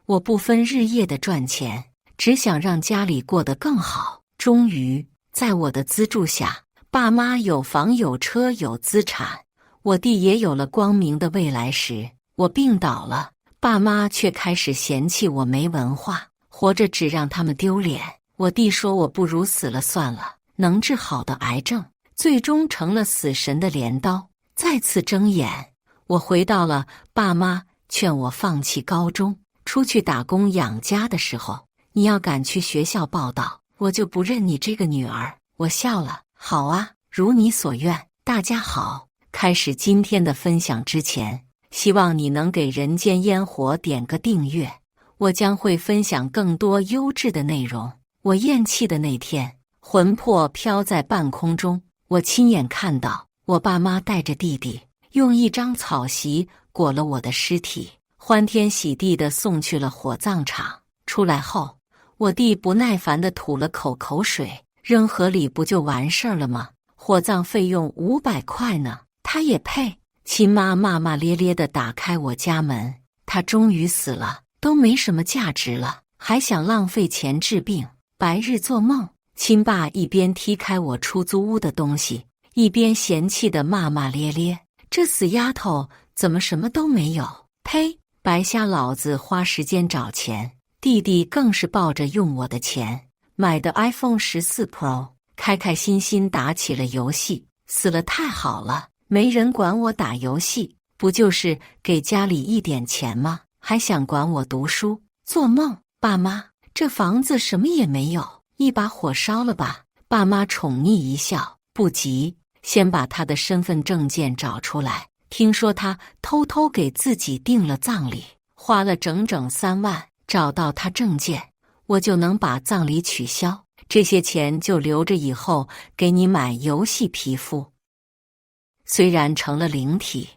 我不分日夜的赚钱，只想让家里过得更好。终于，在我的资助下，爸妈有房有车有资产，我弟也有了光明的未来时，我病倒了，爸妈却开始嫌弃我没文化，活着只让他们丢脸。我弟说我不如死了算了，能治好的癌症，最终成了死神的镰刀。再次睁眼，我回到了爸妈劝我放弃高中，出去打工养家的时候。你要敢去学校报道，我就不认你这个女儿。我笑了，好啊，如你所愿。大家好，开始今天的分享之前，希望你能给人间烟火点个订阅，我将会分享更多优质的内容。我咽气的那天，魂魄飘在半空中，我亲眼看到我爸妈带着弟弟，用一张草席裹了我的尸体，欢天喜地地送去了火葬场。出来后，我弟不耐烦地吐了口水，扔河里不就完事儿了吗？火葬费用500块呢，他也配？亲妈骂骂咧咧地打开我家门，他终于死了，都没什么价值了，还想浪费钱治病，白日做梦。亲爸一边踢开我出租屋的东西，一边嫌弃地骂骂咧咧，这死丫头怎么什么都没有？呸！白瞎老子花时间找钱。弟弟更是抱着用我的钱买的 iPhone 14 Pro， 开开心心打起了游戏。死了太好了，没人管我打游戏，不就是给家里一点钱吗？还想管我读书？做梦！爸妈，这房子什么也没有，一把火烧了吧？爸妈宠溺一笑，不急，先把他的身份证件找出来。听说他偷偷给自己订了葬礼，花了整整3万。找到他证件，我就能把葬礼取消，这些钱就留着以后给你买游戏皮肤。虽然成了灵体，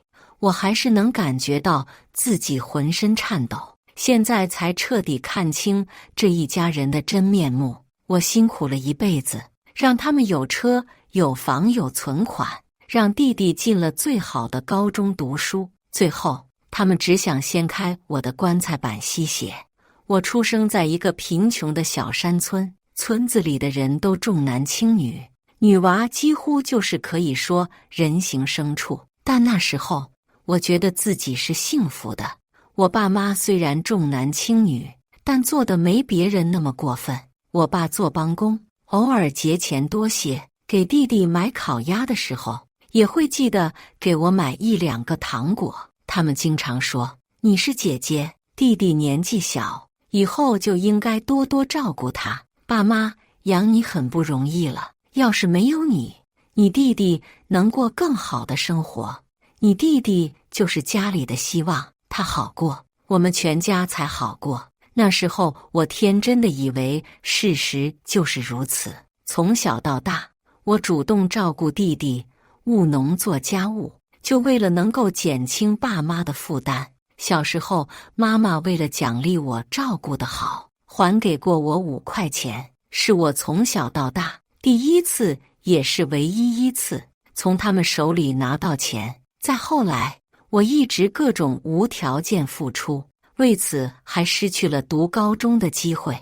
我还是能感觉到自己浑身颤抖。现在才彻底看清这一家人的真面目。我辛苦了一辈子，让他们有车有房有存款，让弟弟进了最好的高中读书，最后他们只想掀开我的棺材板吸血。我出生在一个贫穷的小山村，村子里的人都重男轻女，女娃几乎就是可以说人形牲畜。但那时候，我觉得自己是幸福的。我爸妈虽然重男轻女，但做的没别人那么过分。我爸做帮工，偶尔节钱多些，给弟弟买烤鸭的时候，也会记得给我买1、2个糖果。他们经常说，你是姐姐，弟弟年纪小，以后就应该多多照顾他。爸妈养你很不容易了，要是没有你，你弟弟能过更好的生活。你弟弟就是家里的希望，他好过，我们全家才好过。那时候我天真的以为事实就是如此。从小到大，我主动照顾弟弟，务农做家务，就为了能够减轻爸妈的负担。小时候，妈妈为了奖励我照顾得好，还给过我5块钱，是我从小到大第一次，也是唯一一次从他们手里拿到钱。再后来，我一直各种无条件付出，为此还失去了读高中的机会。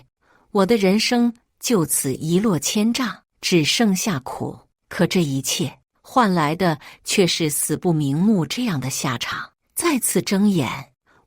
我的人生就此一落千丈，只剩下苦。可这一切换来的却是死不瞑目这样的下场。再次睁眼，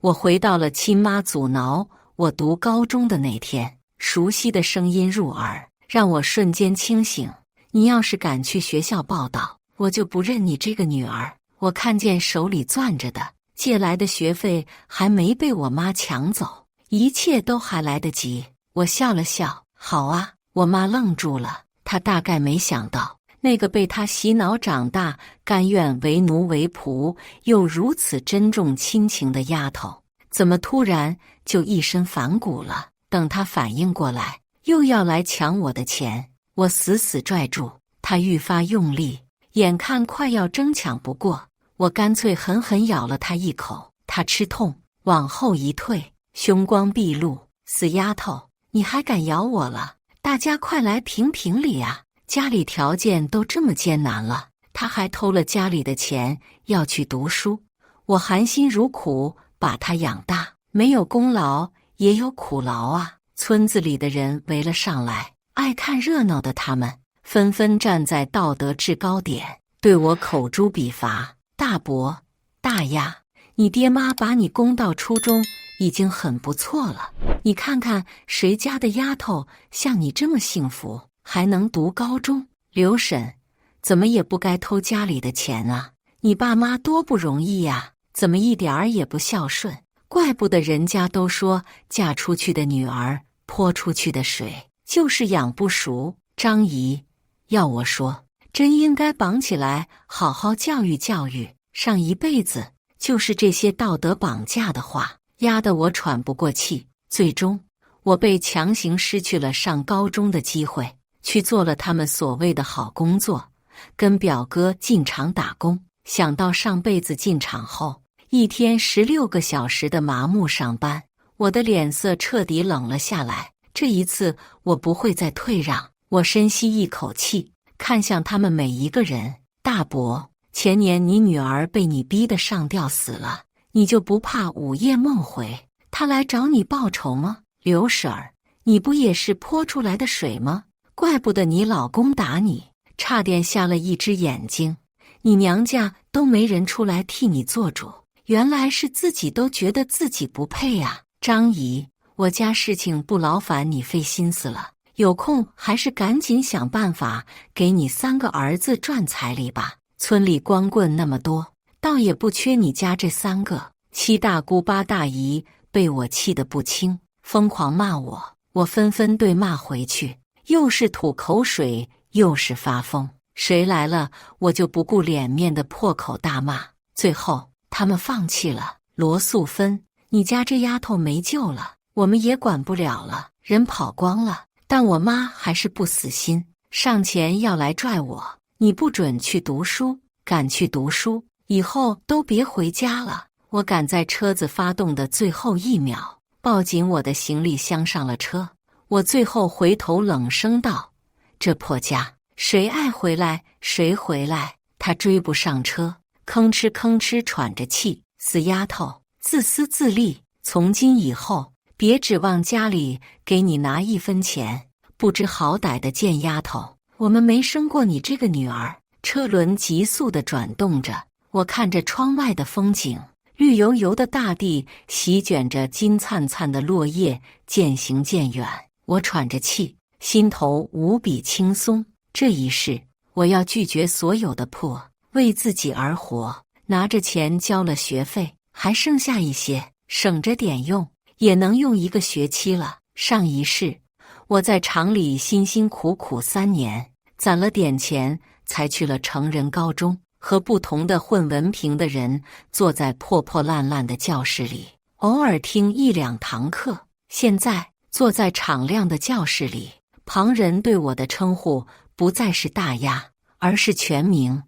我回到了亲妈阻挠我读高中的那天，熟悉的声音入耳，让我瞬间清醒。你要是敢去学校报道，我就不认你这个女儿。我看见手里攥着的借来的学费还没被我妈抢走，一切都还来得及。我笑了笑，好啊。我妈愣住了，她大概没想到那个被他洗脑长大，甘愿为奴为仆，又如此珍重亲情的丫头，怎么突然就一身反骨了？等他反应过来，又要来抢我的钱，我死死拽住他，愈发用力，眼看快要争抢不过，我干脆狠狠咬了他一口。他吃痛，往后一退，凶光毕露：“死丫头，你还敢咬我了？大家快来评评理啊！家里条件都这么艰难了，他还偷了家里的钱要去读书。我含辛茹苦把他养大，没有功劳也有苦劳啊。村子里的人围了上来，爱看热闹的他们纷纷站在道德制高点，对我口诛笔伐。大伯、大丫，你爹妈把你供到初中已经很不错了，你看看谁家的丫头像你这么幸福，还能读高中？刘婶，怎么也不该偷家里的钱啊？你爸妈多不容易呀，怎么一点儿也不孝顺？怪不得人家都说嫁出去的女儿泼出去的水，就是养不熟。张姨，要我说，真应该绑起来好好教育教育。上一辈子就是这些道德绑架的话，压得我喘不过气。最终我被强行失去了上高中的机会，去做了他们所谓的好工作，跟表哥进厂打工。想到上辈子进厂后一天16个小时的麻木上班，我的脸色彻底冷了下来。这一次我不会再退让。我深吸一口气，看向他们每一个人。大伯，前年你女儿被你逼得上吊死了，你就不怕午夜梦回，她来找你报仇吗？刘婶儿，你不也是泼出来的水吗？怪不得你老公打你，差点瞎了一只眼睛。你娘家都没人出来替你做主，原来是自己都觉得自己不配啊。张姨，我家事情不劳烦你费心思了，有空还是赶紧想办法给你3个儿子赚彩礼吧。村里光棍那么多，倒也不缺你家这3个。7大姑8大姨被我气得不轻，疯狂骂我，我纷纷对骂回去，又是吐口水，又是发疯。谁来了我就不顾脸面的破口大骂。最后他们放弃了。罗素芬，你家这丫头没救了，我们也管不了了，人跑光了。但我妈还是不死心，上前要来拽我，你不准去读书，敢去读书，以后都别回家了。我赶在车子发动的最后1秒，抱紧我的行李箱上了车。我最后回头冷声道：这破家，谁爱回来谁回来。他追不上车，吭哧吭哧喘着气。死丫头，自私自利，从今以后别指望家里给你拿1分钱。不知好歹的贱丫头，我们没生过你这个女儿。车轮急速地转动着，我看着窗外的风景，绿油油的大地席卷着金灿灿的落叶，渐行渐远。我喘着气，心头无比轻松。这一世我要拒绝所有的破，为自己而活。拿着钱交了学费，还剩下一些，省着点用，也能用1个学期了。上一世我在厂里辛辛苦苦3年，攒了点钱，才去了成人高中，和不同的混文凭的人坐在破破烂烂的教室里，偶尔听1、2堂课。现在坐在敞亮的教室里，旁人对我的称呼不再是大丫，而是全名。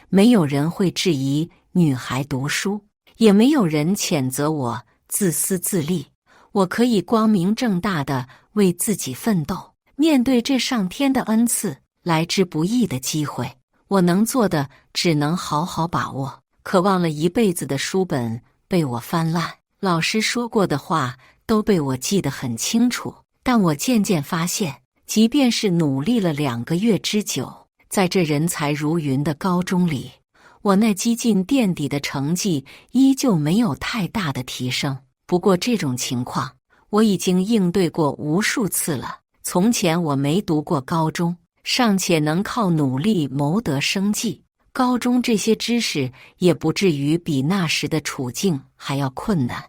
没有人会质疑女孩读书，也没有人谴责我自私自利。我可以光明正大的为自己奋斗，面对这上天的恩赐，来之不易的机会，我能做的只能好好把握。渴望了一辈子的书本被我翻烂，老师说过的话都被我记得很清楚。但我渐渐发现，即便是努力了2个月之久，在这人才如云的高中里，我那几近垫底的成绩依旧没有太大的提升。不过这种情况我已经应对过无数次了。从前我没读过高中，尚且能靠努力谋得生计，高中这些知识也不至于比那时的处境还要困难。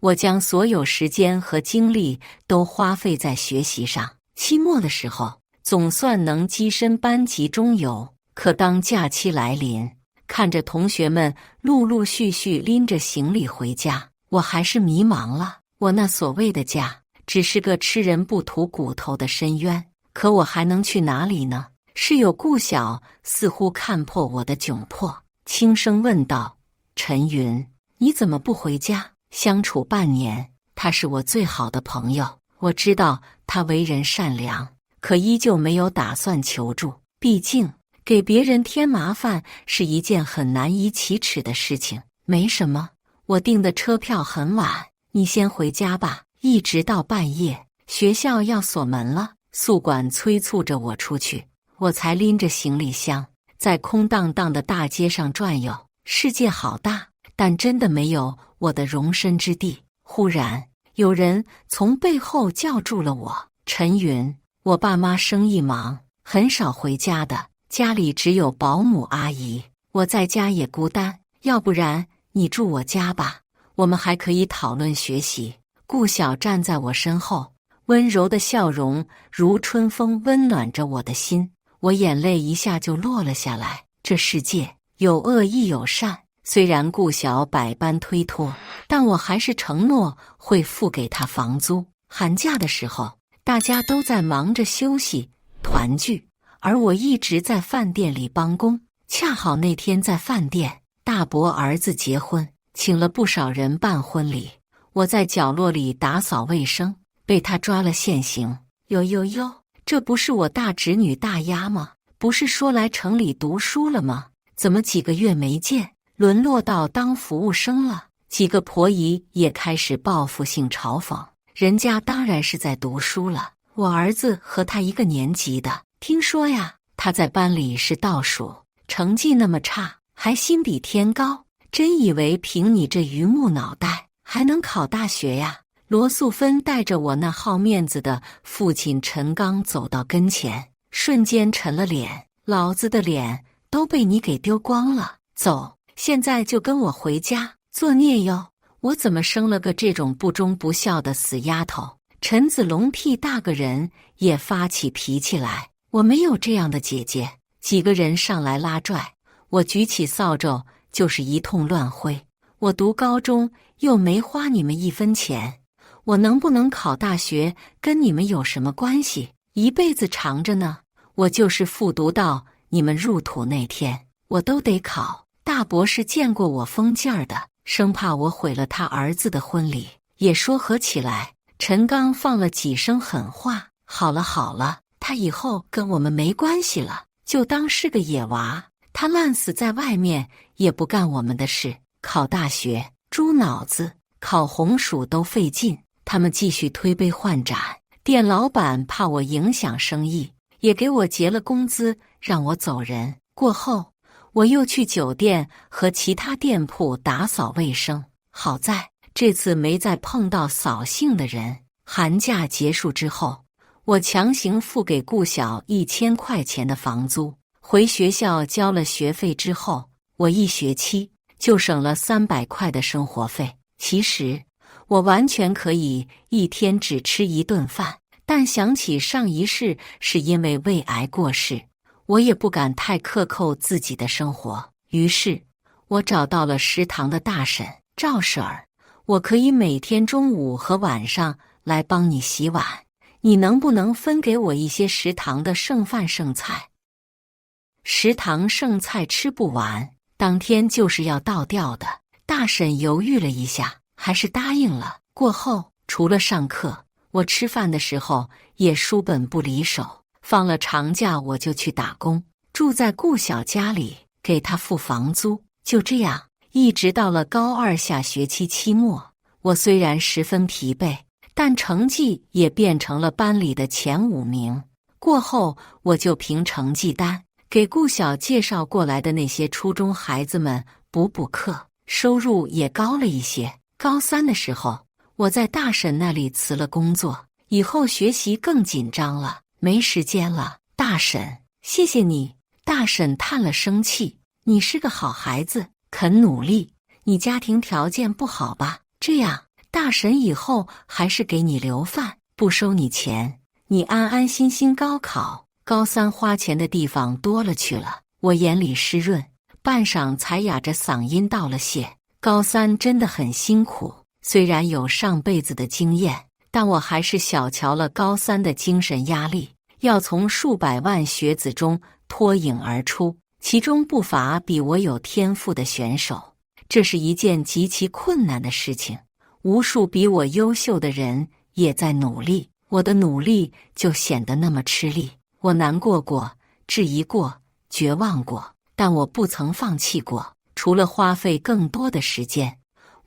我将所有时间和精力都花费在学习上，期末的时候总算能跻身班级中游。可当假期来临，看着同学们陆陆续续拎着行李回家，我还是迷茫了。我那所谓的家，只是个吃人不吐骨头的深渊，可我还能去哪里呢？室友顾晓似乎看破我的窘迫，轻声问道：陈云，你怎么不回家？相处半年，他是我最好的朋友，我知道他为人善良，可依旧没有打算求助。毕竟给别人添麻烦是一件很难以启齿的事情。没什么，我订的车票很晚，你先回家吧。一直到半夜，学校要锁门了，宿管催促着我出去，我才拎着行李箱在空荡荡的大街上转悠。世界好大，但真的没有我的容身之地。忽然，有人从背后叫住了我：“陈云，我爸妈生意忙，很少回家的，家里只有保姆阿姨，我在家也孤单，要不然你住我家吧，我们还可以讨论学习。”顾晓站在我身后，温柔的笑容如春风，温暖着我的心。我眼泪一下就落了下来。这世界有恶亦有善，虽然顾晓百般推脱，但我还是承诺会付给他房租。寒假的时候，大家都在忙着休息团聚，而我一直在饭店里帮工。恰好那天在饭店，大伯儿子结婚，请了不少人办婚礼。我在角落里打扫卫生，被他抓了现行。哟，这不是我大侄女大丫吗？不是说来城里读书了吗？怎么几个月没见，沦落到当服务生了？几个婆姨也开始报复性嘲讽，人家当然是在读书了，我儿子和他一个年级的，听说呀，他在班里是倒数，成绩那么差，还心比天高，真以为凭你这榆木脑袋还能考大学呀？罗素芬带着我那好面子的父亲陈刚走到跟前，瞬间沉了脸：“老子的脸都被你给丢光了，走，现在就跟我回家作孽哟！我怎么生了个这种不忠不孝的死丫头？”陈子龙屁大个人也发起脾气来：“我没有这样的姐姐！”几个人上来拉拽，我举起扫帚就是一通乱挥。我读高中又没花你们一分钱，我能不能考大学跟你们有什么关系？一辈子长着呢，我就是复读到你们入土那天，我都得考。大伯是见过我疯劲儿的，生怕我毁了他儿子的婚礼，也说和起来。陈刚放了几声狠话：“好了，他以后跟我们没关系了，就当是个野娃，他烂死在外面也不干我们的事。考大学，猪脑子，考红薯都费劲。”他们继续推杯换盏，店老板怕我影响生意，也给我结了工资，让我走人。过后，我又去酒店和其他店铺打扫卫生，好在这次没再碰到扫兴的人。寒假结束之后，我强行付给顾晓1000块钱的房租，回学校交了学费之后，我1学期就省了300块的生活费。其实我完全可以一天只吃1顿饭，但想起上一世是因为胃癌过世，我也不敢太克扣自己的生活。于是我找到了食堂的大婶赵婶儿：“我可以每天中午和晚上来帮你洗碗，你能不能分给我一些食堂的剩饭剩菜？食堂剩菜吃不完，当天就是要倒掉的。”大婶犹豫了一下，还是答应了。过后，除了上课，我吃饭的时候也书本不离手。放了长假，我就去打工，住在顾晓家里，给他付房租。就这样，一直到了高2下学期期末，我虽然十分疲惫，但成绩也变成了班里的前5名。过后，我就凭成绩单给顾晓介绍过来的那些初中孩子们补课，收入也高了一些。高3的时候，我在大婶那里辞了工作，以后学习更紧张了，没时间了。大婶，谢谢你。大婶叹了声气：“你是个好孩子，肯努力。你家庭条件不好吧？这样，大婶以后还是给你留饭，不收你钱。你安安心心高考。高3花钱的地方多了去了。”我眼里湿润，半晌才哑着嗓音道了谢。高3真的很辛苦，虽然有上辈子的经验，但我还是小瞧了高3的精神压力，要从数百万学子中脱颖而出，其中不乏比我有天赋的选手。这是一件极其困难的事情，无数比我优秀的人也在努力，我的努力就显得那么吃力。我难过过，质疑过，绝望过，但我不曾放弃过。除了花费更多的时间，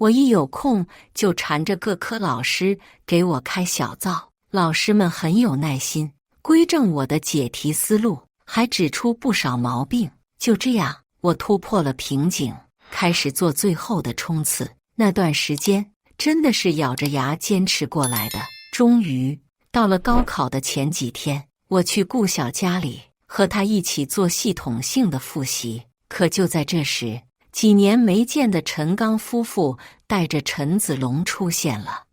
我一有空就缠着各科老师给我开小灶，老师们很有耐心，规正我的解题思路，还指出不少毛病。就这样，我突破了瓶颈，开始做最后的冲刺。那段时间真的是咬着牙坚持过来的。终于到了高考的前几天，我去顾晓家里和他一起做系统性的复习。可就在这时，几年没见的陈刚夫妇带着陈子龙出现了。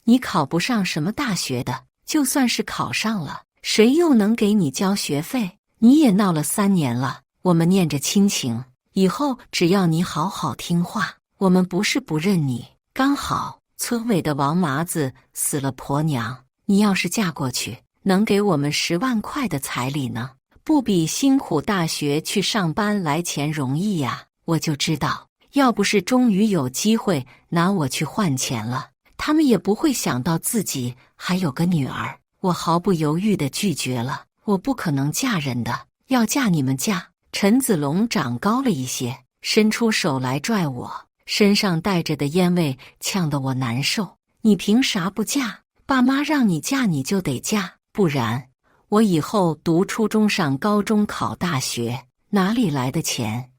你考不上什么大学的，就算是考上了，谁又能给你交学费？你也闹了3年了，我们念着亲情，以后只要你好好听话，我们不是不认你。刚好村委的王麻子死了婆娘，你要是嫁过去，能给我们10万块的彩礼呢，不比辛苦大学去上班来钱容易呀。我就知道，要不是终于有机会拿我去换钱了，他们也不会想到自己还有个女儿。我毫不犹豫地拒绝了，我不可能嫁人的，要嫁你们家。陈子龙长高了一些，伸出手来拽我，身上带着的烟味呛得我难受。你凭啥不嫁？爸妈让你嫁你就得嫁，不然我以后读初中上高中考大学哪里来的钱？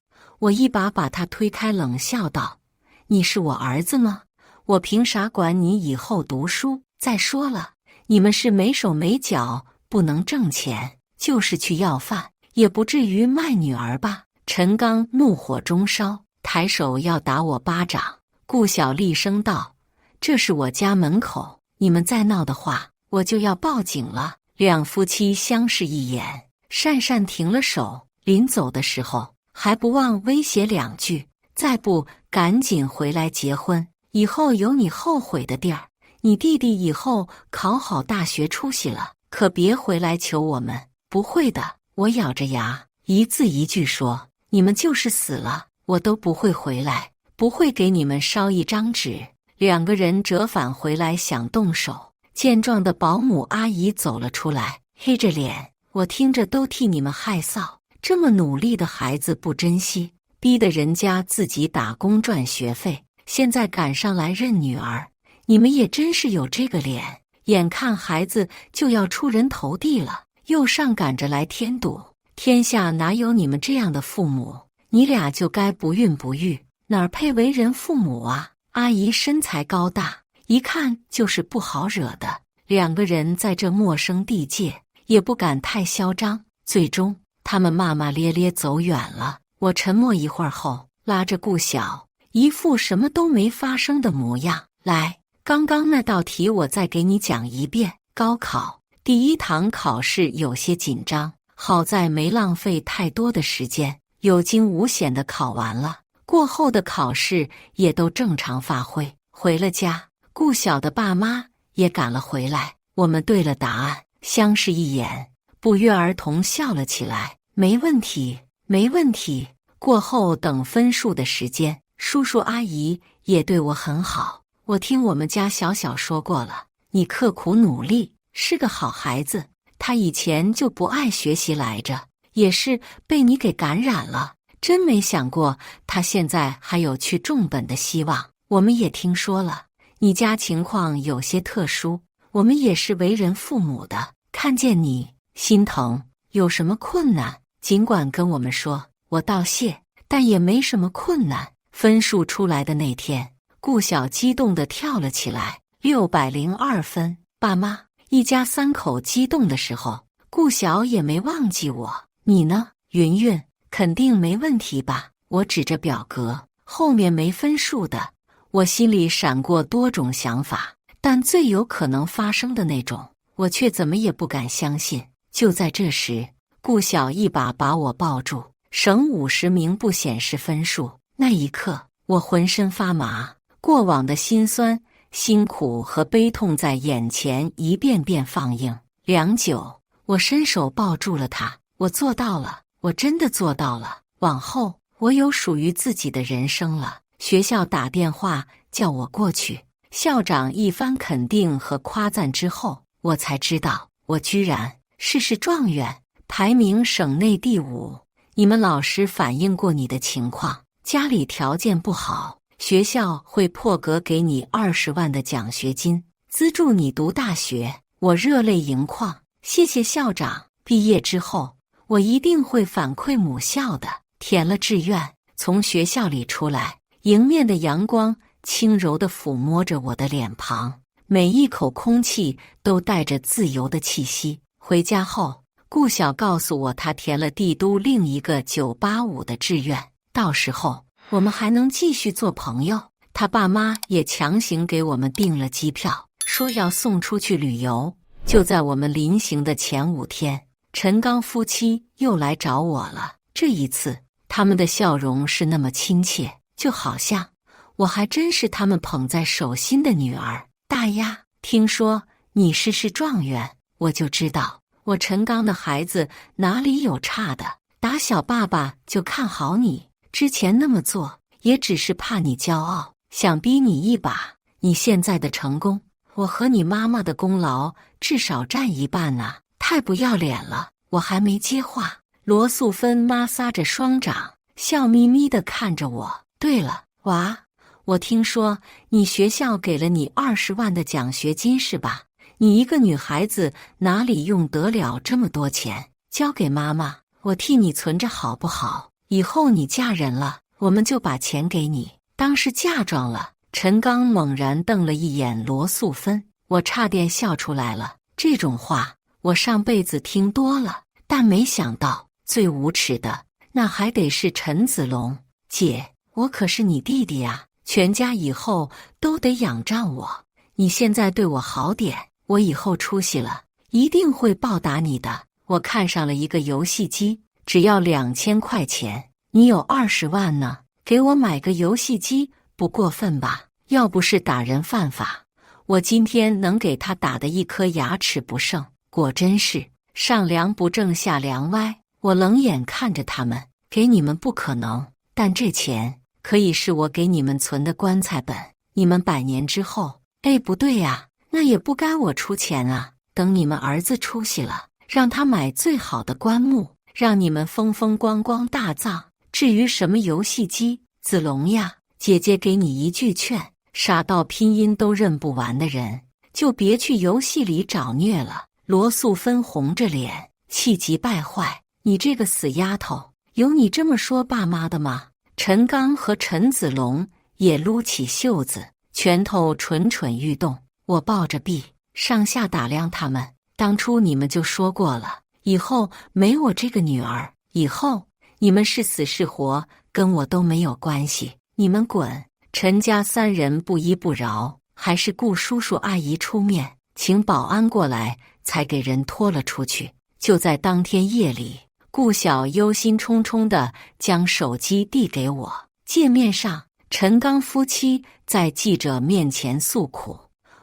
我一把把他推开，冷笑道：你是我儿子吗？我凭啥管你以后读书？再说了，你们是没手没脚，不能挣钱，就是去要饭，也不至于卖女儿吧？陈刚怒火中烧，抬手要打我巴掌。顾晓厉声道：这是我家门口，你们再闹的话，我就要报警了。两夫妻相视一眼，讪讪停了手，临走的时候还不忘威胁2句：再不赶紧回来结婚，以后有你后悔的地儿。你弟弟以后考好大学出息了，可别回来求我们。不会的，我咬着牙一字一句说，你们就是死了，我都不会回来，不会给你们烧一张纸。2个人折返回来想动手，健壮的保姆阿姨走了出来，黑着脸，我听着都替你们害臊。这么努力的孩子不珍惜，逼得人家自己打工赚学费，现在赶上来认女儿，你们也真是有这个脸。眼看孩子就要出人头地了，又上赶着来添堵，天下哪有你们这样的父母？你俩就该不孕不育，哪儿配为人父母啊？阿姨身材高大，一看就是不好惹的。2个人在这陌生地界也不敢太嚣张，最终他们骂骂咧咧走远了。我沉默一会儿后，拉着顾晓，一副什么都没发生的模样。来，刚刚那道题我再给你讲一遍。高考第1堂考试有些紧张，好在没浪费太多的时间，有惊无险地考完了。过后的考试也都正常发挥。回了家，顾晓的爸妈也赶了回来，我们对了答案，相视一眼，不约而同笑了起来。没问题，没问题。过后等分数的时间，叔叔阿姨也对我很好。我听我们家小小说过了，你刻苦努力，是个好孩子。他以前就不爱学习来着，也是被你给感染了。真没想过他现在还有去重本的希望。我们也听说了，你家情况有些特殊，我们也是为人父母的，看见你心疼。有什么困难尽管跟我们说，我道谢，但也没什么困难。分数出来的那天，顾晓激动地跳了起来，602分。爸妈一家3口激动的时候，顾晓也没忘记我。你呢，云云？肯定没问题吧？我指着表格，后面没分数的。我心里闪过多种想法，但最有可能发生的那种，我却怎么也不敢相信。就在这时，顾晓一把把我抱住，省50名不显示分数。那一刻，我浑身发麻，过往的辛酸、辛苦和悲痛在眼前一遍遍放映。良久，我伸手抱住了他。我做到了。我真的做到了，往后我有属于自己的人生了。学校打电话叫我过去，校长一番肯定和夸赞之后，我才知道我居然是状元，排名省内第5。你们老师反映过你的情况，家里条件不好，学校会破格给你20万的奖学金，资助你读大学。我热泪盈眶，谢谢校长。毕业之后，我一定会反馈母校的。填了志愿，从学校里出来，迎面的阳光轻柔地抚摸着我的脸庞，每一口空气都带着自由的气息。回家后，顾晓告诉我，他填了帝都另一个985的志愿，到时候我们还能继续做朋友。他爸妈也强行给我们订了机票，说要送出去旅游。就在我们临行的前5天，陈刚夫妻又来找我了。这一次，他们的笑容是那么亲切，就好像我还真是他们捧在手心的女儿。大丫，听说你是状元，我就知道我陈刚的孩子哪里有差的。打小爸爸就看好你，之前那么做也只是怕你骄傲，想逼你一把。你现在的成功，我和你妈妈的功劳至少占一半呐！太不要脸了！我还没接话，罗素芬妈撒着双掌，笑眯眯地看着我。对了，娃，我听说你学校给了你20万的奖学金是吧？你一个女孩子哪里用得了这么多钱？交给妈妈，我替你存着好不好？以后你嫁人了，我们就把钱给你，当是嫁妆了。陈刚猛然瞪了一眼罗素芬，我差点笑出来了。这种话我上辈子听多了，但没想到最无耻的那还得是陈子龙。姐，我可是你弟弟啊，全家以后都得仰仗我。你现在对我好点，我以后出息了一定会报答你的。我看上了一个游戏机，只要2000块钱。你有20万呢，给我买个游戏机不过分吧？要不是打人犯法，我今天能给他打得一颗牙齿不剩。果真是上梁不正下梁歪。我冷眼看着他们，给你们不可能，但这钱可以是我给你们存的棺材本。你们100年之后，不对呀，那也不该我出钱啊。等你们儿子出息了，让他买最好的棺木，让你们风风光光大葬。至于什么游戏机，子龙呀，姐姐给你一句劝，傻到拼音都认不完的人，就别去游戏里找虐了。罗素芬红着脸，气急败坏，你这个死丫头，有你这么说爸妈的吗？陈刚和陈子龙也撸起袖子，拳头蠢蠢欲动。我抱着臂，上下打量他们。当初你们就说过了，以后没我这个女儿，以后你们是死是活跟我都没有关系，你们滚！陈家3人不依不饶，还是顾叔叔阿姨出面请保安过来，才给人拖了出去。就在当天夜里，顾晓忧心忡忡地将手机递给我，界面上陈刚夫妻在记者面前诉苦，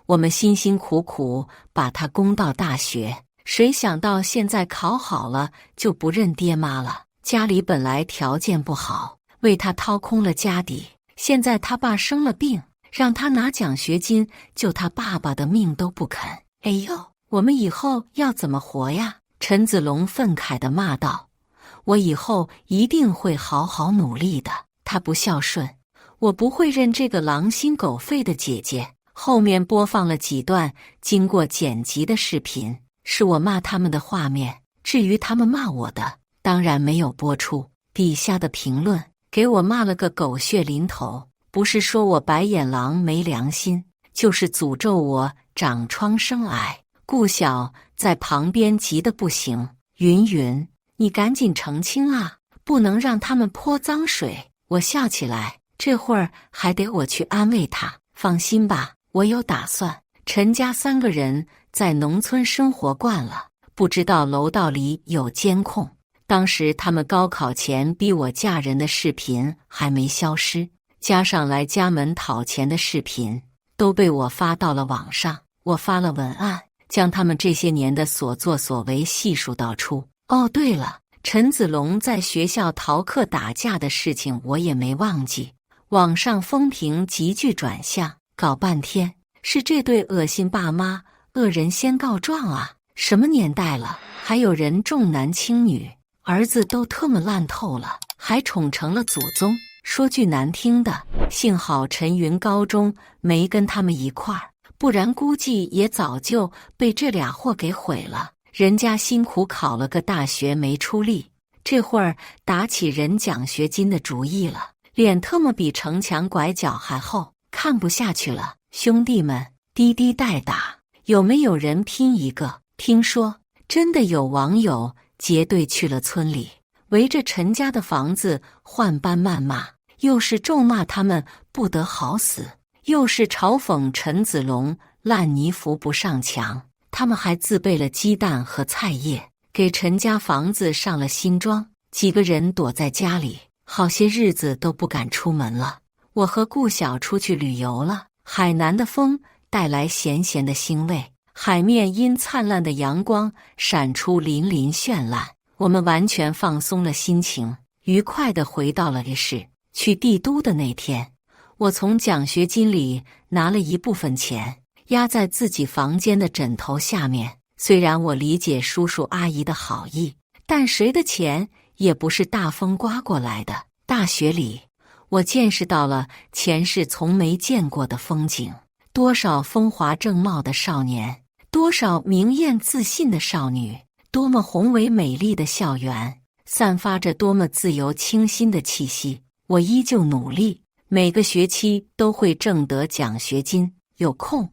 我们辛辛苦苦把他供到大学，谁想到现在考好了就不认爹妈了。家里本来条件不好，为他掏空了家底，现在他爸生了病，让他拿奖学金救他爸爸的命都不肯。哎呦，我们以后要怎么活呀？陈子龙愤慨地骂道。我以后一定会好好努力的。他不孝顺，我不会认这个狼心狗肺的姐姐。后面播放了几段经过剪辑的视频，是我骂他们的画面。至于他们骂我的，当然没有播出。底下的评论给我骂了个狗血淋头，不是说我白眼狼没良心，就是诅咒我长疮生癌。顾晓在旁边急得不行，云云，你赶紧澄清啊，不能让他们泼脏水。我笑起来，这会儿还得我去安慰他。放心吧，我有打算。陈家3个人在农村生活惯了，不知道楼道里有监控。当时他们高考前逼我嫁人的视频还没消失，加上来家门讨钱的视频，都被我发到了网上。我发了文案，将他们这些年的所作所为细数道出。哦，对了，陈子龙在学校逃课打架的事情我也没忘记。网上风评急剧转向，搞半天是这对恶心爸妈恶人先告状啊！什么年代了，还有人重男轻女，儿子都特么烂透了，还宠成了祖宗。说句难听的，幸好陈云高中没跟他们一块儿，不然估计也早就被这俩货给毁了。人家辛苦考了个大学没出力，这会儿打起人奖学金的主意了，脸特么比城墙拐角还厚，看不下去了。兄弟们，滴滴代打，有没有人拼一个？听说真的有网友结队去了村里，围着陈家的房子换班谩骂，又是咒骂他们不得好死，又是嘲讽陈子龙烂泥扶不上墙。他们还自备了鸡蛋和菜叶，给陈家房子上了新装。几个人躲在家里，好些日子都不敢出门了。我和顾晓出去旅游了，海南的风带来咸咸的腥味，海面因灿烂的阳光闪出粼粼绚烂。我们完全放松了心情，愉快地回到了市。去帝都的那天，我从奖学金里拿了一部分钱，压在自己房间的枕头下面。虽然我理解叔叔阿姨的好意，但谁的钱也不是大风刮过来的。大学里，我见识到了前世从没见过的风景，多少风华正茂的少年，多少明艳自信的少女，多么宏伟美丽的校园，散发着多么自由清新的气息。我依旧努力，每个学期都会挣得奖学金。有空，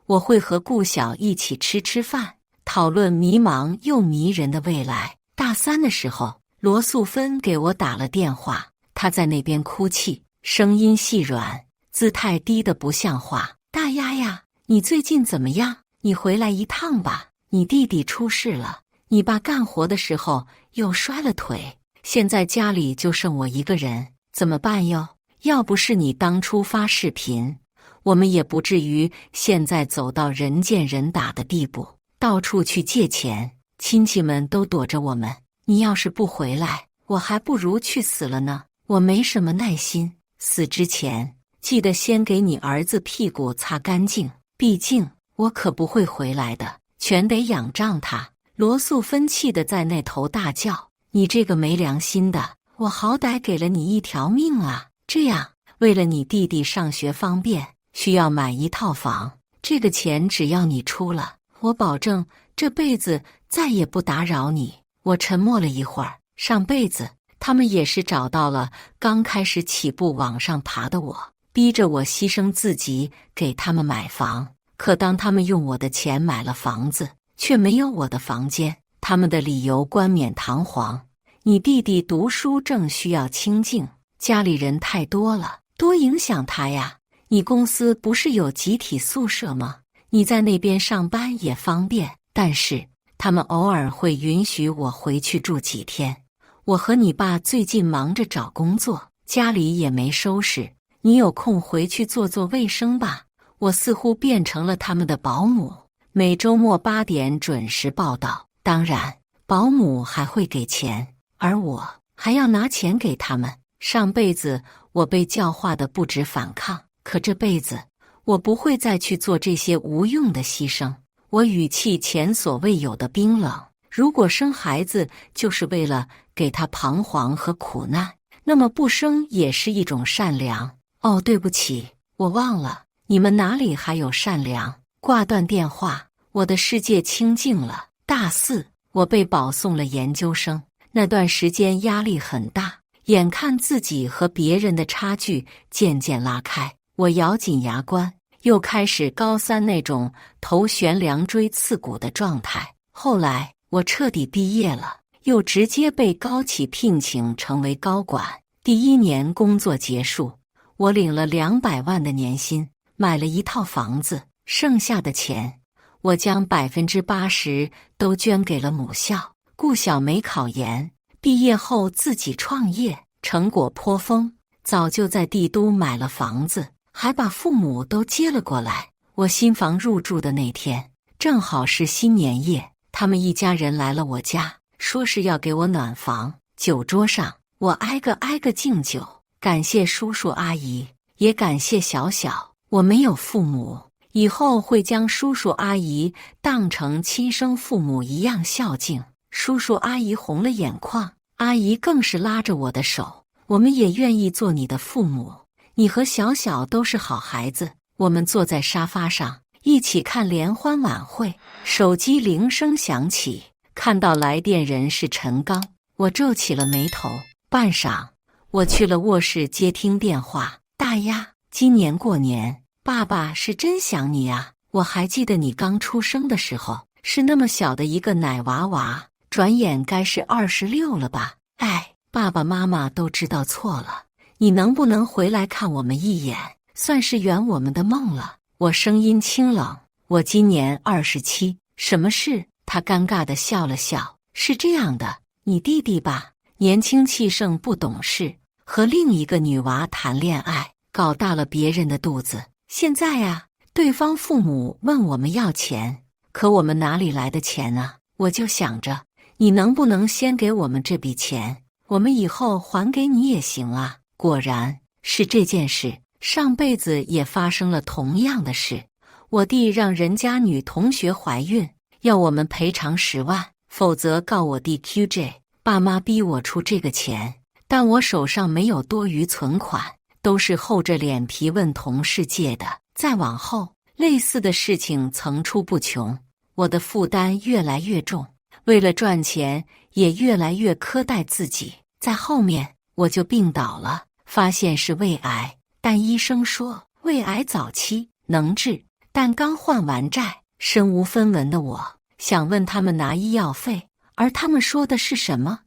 我会和顾晓一起吃饭，讨论迷茫又迷人的未来。大三的时候，罗素芬给我打了电话，她在那边哭泣，声音细软，姿态低得不像话。大丫呀，你最近怎么样？你回来一趟吧，你弟弟出事了，你爸干活的时候又摔了腿，现在家里就剩我一个人，怎么办哟？要不是你当初发视频，我们也不至于现在走到人见人打的地步，到处去借钱，亲戚们都躲着我们。你要是不回来，我还不如去死了呢。我没什么耐心，死之前记得先给你儿子屁股擦干净，毕竟我可不会回来的，全得仰仗他。罗素芬气得在那头大叫：你这个没良心的，我好歹给了你一条命啊！这样，为了你弟弟上学方便，需要买一套房，这个钱只要你出了，我保证这辈子再也不打扰你。我沉默了一会儿，上辈子他们也是找到了刚开始起步往上爬的我，逼着我牺牲自己给他们买房。可当他们用我的钱买了房子，却没有我的房间，他们的理由冠冕堂皇：你弟弟读书正需要清静，家里人太多了，多影响他呀。你公司不是有集体宿舍吗？你在那边上班也方便。但是他们偶尔会允许我回去住几天。我和你爸最近忙着找工作，家里也没收拾，你有空回去做做卫生吧。我似乎变成了他们的保姆，每周末8点准时报到。当然，保姆还会给钱，而我还要拿钱给他们。上辈子我被教化的不止反抗，可这辈子我不会再去做这些无用的牺牲。我语气前所未有的冰冷。如果生孩子就是为了给他彷徨和苦难，那么不生也是一种善良。哦，对不起，我忘了，你们哪里还有善良？挂断电话，我的世界清静了。大4，我被保送了研究生，那段时间压力很大，眼看自己和别人的差距渐渐拉开，我咬紧牙关，又开始高3那种头悬梁锥刺股的状态。后来我彻底毕业了，又直接被高企聘请成为高管。第1年工作结束，我领了200万的年薪，买了一套房子，剩下的钱我将80%都捐给了母校。顾晓没考研，毕业后自己创业，成果颇丰，早就在帝都买了房子，还把父母都接了过来。我新房入住的那天，正好是新年夜，他们一家人来了我家，说是要给我暖房。酒桌上，我挨个敬酒，感谢叔叔阿姨，也感谢小小。我没有父母，以后会将叔叔阿姨当成亲生父母一样孝敬。叔叔阿姨红了眼眶，阿姨更是拉着我的手，我们也愿意做你的父母。你和小小都是好孩子。我们坐在沙发上，一起看联欢晚会。手机铃声响起，看到来电人是陈刚，我皱起了眉头。半晌，我去了卧室接听电话。大丫，今年过年，爸爸是真想你啊！我还记得你刚出生的时候，是那么小的一个奶娃娃，转眼该是26了吧？哎，爸爸妈妈都知道错了，你能不能回来看我们一眼，算是圆我们的梦了？我声音清冷，我今年27。什么事？他尴尬地笑了笑。是这样的，你弟弟吧，年轻气盛不懂事，和另一个女娃谈恋爱，搞大了别人的肚子。现在啊，对方父母问我们要钱，可我们哪里来的钱啊？我就想着，你能不能先给我们这笔钱，我们以后还给你也行啊。果然是这件事，上辈子也发生了同样的事。我弟让人家女同学怀孕，要我们赔偿10万，否则告我弟 QJ。爸妈逼我出这个钱，但我手上没有多余存款，都是厚着脸皮问同事借的。再往后，类似的事情层出不穷，我的负担越来越重，为了赚钱也越来越苛待自己。在后面我就病倒了，发现是胃癌，但医生说胃癌早期能治，但刚还完债，身无分文的我想问他们拿医药费，而他们说的是什么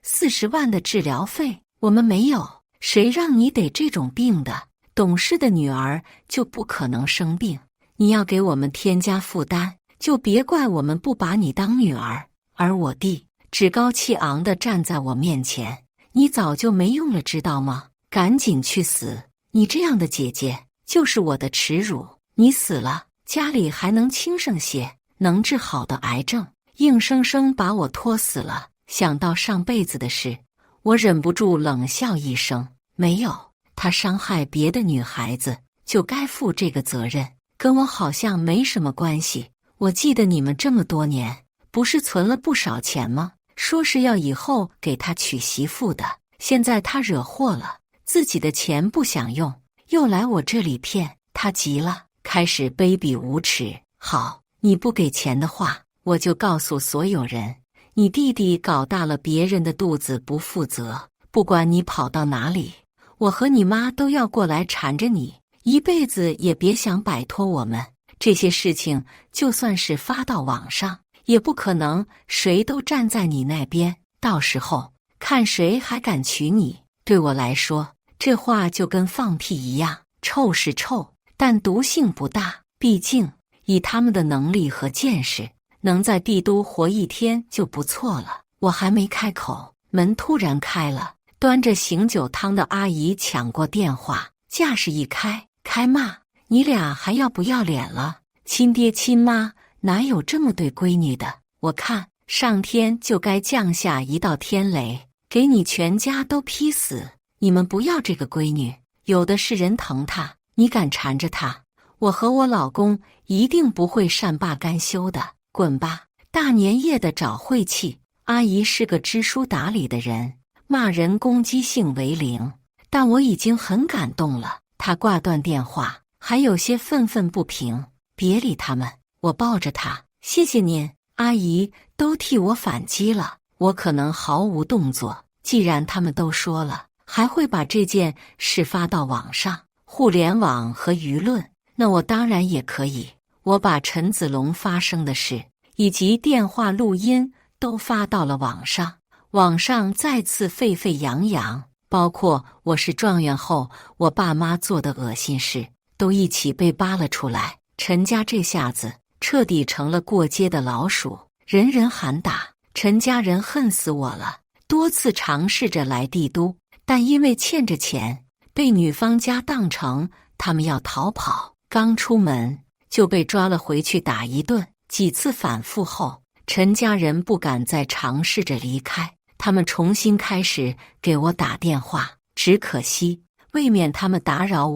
40万的治疗费，我们没有。谁让你得这种病的？懂事的女儿就不可能生病，你要给我们添加负担，就别怪我们不把你当女儿。而我弟趾高气昂地站在我面前，你早就没用了，知道吗？赶紧去死！你这样的姐姐就是我的耻辱，你死了，家里还能轻省些，能治好的癌症，硬生生把我拖死了。想到上辈子的事，我忍不住冷笑一声，没有，他伤害别的女孩子，就该负这个责任，跟我好像没什么关系。我记得你们这么多年，不是存了不少钱吗？说是要以后给他娶媳妇的，现在他惹祸了，自己的钱不想用，又来我这里骗，他急了，开始卑鄙无耻。好，你不给钱的话，我就告诉所有人，你弟弟搞大了别人的肚子不负责，不管你跑到哪里，我和你妈都要过来缠着你，一辈子也别想摆脱我们。这些事情就算是发到网上，也不可能谁都站在你那边，到时候看谁还敢娶你。对我来说，这话就跟放屁一样，臭是臭，但毒性不大。毕竟以他们的能力和见识，能在帝都活一天就不错了。我还没开口，门突然开了，端着醒酒汤的阿姨抢过电话，架势一开骂，你俩还要不要脸了？亲爹亲妈哪有这么对闺女的？我看上天就该降下一道天雷，给你全家都劈死。你们不要这个闺女，有的是人疼她，你敢缠着她，我和我老公一定不会善罢甘休的。滚吧，大年夜的找晦气。阿姨是个知书达理的人，骂人攻击性为零，但我已经很感动了。她挂断电话，还有些愤愤不平。别理他们，我抱着她，谢谢您。阿姨都替我反击了，我可能毫无动作。既然他们都说了，还会把这件事发到网上、互联网和舆论，那我当然也可以。我把陈子龙发生的事以及电话录音都发到了网上，网上再次沸沸扬扬，包括我是状元后我爸妈做的恶心事都一起被扒了出来。陈家这下子彻底成了过街的老鼠，人人喊打。陈家人恨死我了，多次尝试着来帝都，但因为欠着钱，被女方家当成他们要逃跑，刚出门就被抓了回去打一顿。几次反复后，陈家人不敢再尝试着离开，他们重新开始给我打电话。只可惜为免他们打扰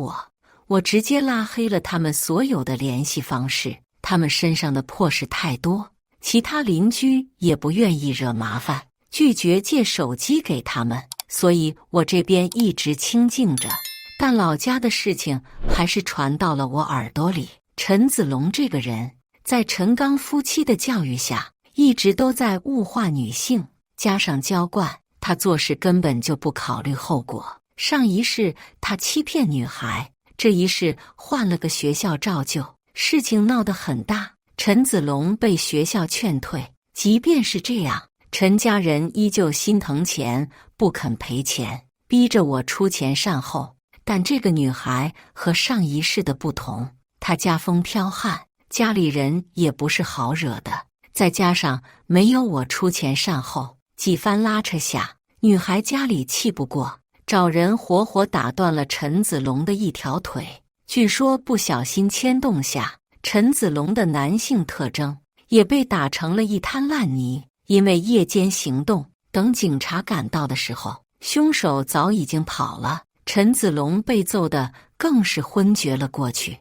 我直接拉黑了他们所有的联系方式。他们身上的破事太多，其他邻居也不愿意惹麻烦，拒绝借手机给他们，所以我这边一直清静着。但老家的事情还是传到了我耳朵里。陈子龙这个人，在陈刚夫妻的教育下，一直都在物化女性，加上娇惯，他做事根本就不考虑后果。上一世他欺骗女孩，这一世换了个学校照旧，事情闹得很大。陈子龙被学校劝退，即便是这样，陈家人依旧心疼钱，不肯赔钱，逼着我出钱善后。但这个女孩和上一世的不同，她家风剽悍，家里人也不是好惹的，再加上没有我出钱善后，几番拉扯下，女孩家里气不过，找人活活打断了陈子龙的一条腿。据说不小心牵动下，陈子龙的男性特征也被打成了一滩烂泥。因为夜间行动，等警察赶到的时候，凶手早已经跑了。陈子龙被揍得更是昏厥了过去，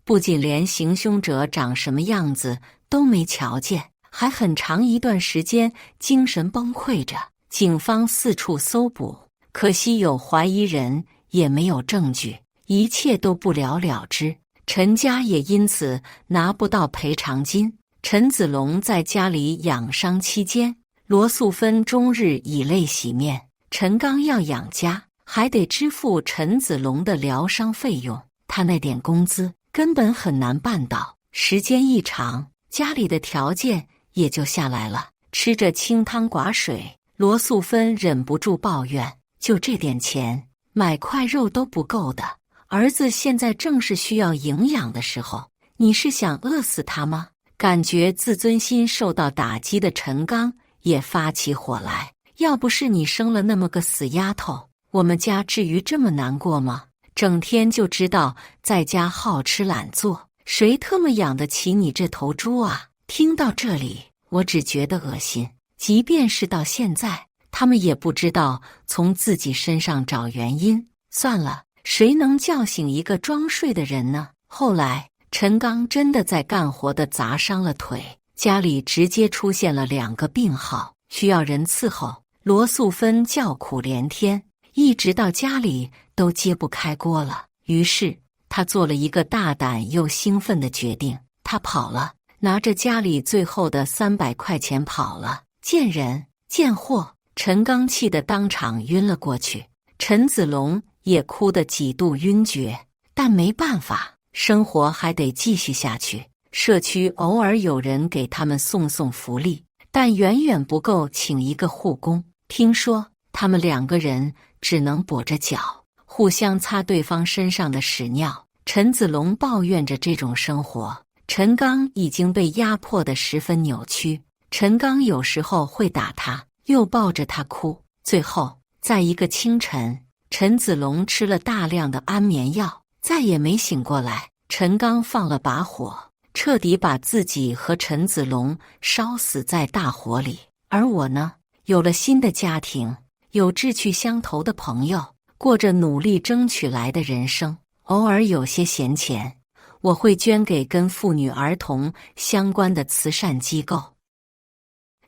不仅连行凶者长什么样子都没瞧见，还很长一段时间精神崩溃着。警方四处搜捕，可惜有怀疑人，也没有证据，一切都不了了之。陈家也因此拿不到赔偿金。陈子龙在家里养伤期间，罗素芬终日以泪洗面。陈刚要养家，还得支付陈子龙的疗伤费用，他那点工资根本很难办到。时间一长，家里的条件也就下来了，吃着清汤寡水。罗素芬忍不住抱怨，就这点钱，买块肉都不够的，儿子现在正是需要营养的时候，你是想饿死他吗？感觉自尊心受到打击的陈刚也发起火来，要不是你生了那么个死丫头，我们家至于这么难过吗？整天就知道在家好吃懒做，谁特么养得起你这头猪啊？听到这里，我只觉得恶心。即便是到现在，他们也不知道从自己身上找原因。算了，谁能叫醒一个装睡的人呢？后来陈刚真的在干活的砸伤了腿，家里直接出现了2个病号，需要人伺候。罗素芬叫苦连天，一直到家里都揭不开锅了。于是他做了一个大胆又兴奋的决定，他跑了，拿着家里最后的300块钱跑了。贱人贱货！陈刚气得当场晕了过去，陈子龙也哭得几度晕厥。但没办法，生活还得继续下去。社区偶尔有人给他们送福利，但远远不够请一个护工。听说他们2个人只能跛着脚，互相擦对方身上的屎尿。陈子龙抱怨着这种生活，陈刚已经被压迫得十分扭曲。陈刚有时候会打他，又抱着他哭。最后，在一个清晨，陈子龙吃了大量的安眠药，再也没醒过来。陈刚放了把火，彻底把自己和陈子龙烧死在大火里。而我呢，有了新的家庭，有志趣相投的朋友，过着努力争取来的人生。偶尔有些闲钱，我会捐给跟妇女儿童相关的慈善机构，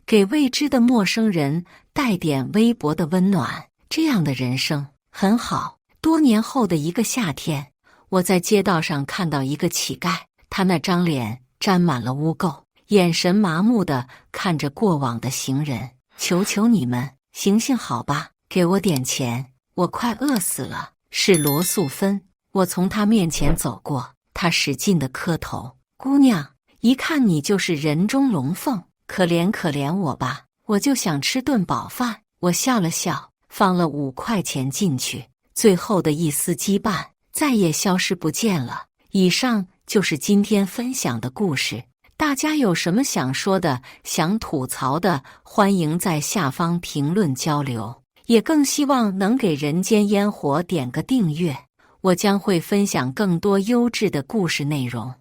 给未知的陌生人带点微薄的温暖。这样的人生很好。多年后的一个夏天，我在街道上看到一个乞丐，他那张脸沾满了污垢，眼神麻木地看着过往的行人。求求你们，行行好吧，给我点钱，我快饿死了。是罗素芬。我从他面前走过，他使劲地磕头。姑娘，一看你就是人中龙凤，可怜可怜我吧，我就想吃顿饱饭。我笑了笑，放了5块钱进去，最后的一丝羁绊再也消失不见了。以上就是今天分享的故事，大家有什么想说的、想吐槽的，欢迎在下方评论交流，也更希望能给人间烟火点个订阅，我将会分享更多优质的故事内容。